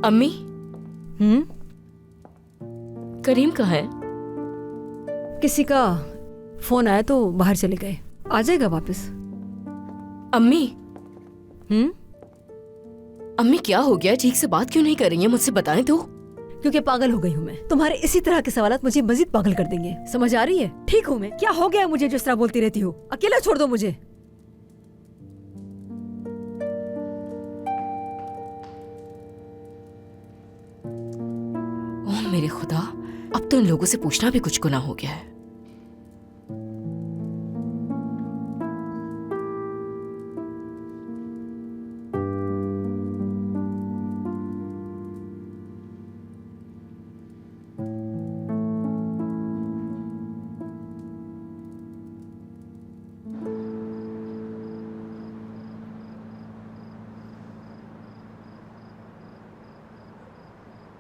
अम्मी, करीम कहाँ है? किसी का फोन आया तो बाहर चले गए, आ जाएगा वापस। अम्मी, अम्मी क्या हो गया? ठीक से बात क्यों नहीं कर रही है? मुझसे बताएं तो। क्योंकि पागल हो गई हूँ मैं। तुम्हारे इसी तरह के सवालात मुझे मजीद पागल कर देंगे, समझ आ रही है? ठीक हूँ मैं, क्या हो गया मुझे जिस तरह बोलती रहती हो? अकेला छोड़ दो मुझे। ओह मेरे खुदा, अब तो इन लोगों से पूछना भी कुछ गुनाह हो गया है।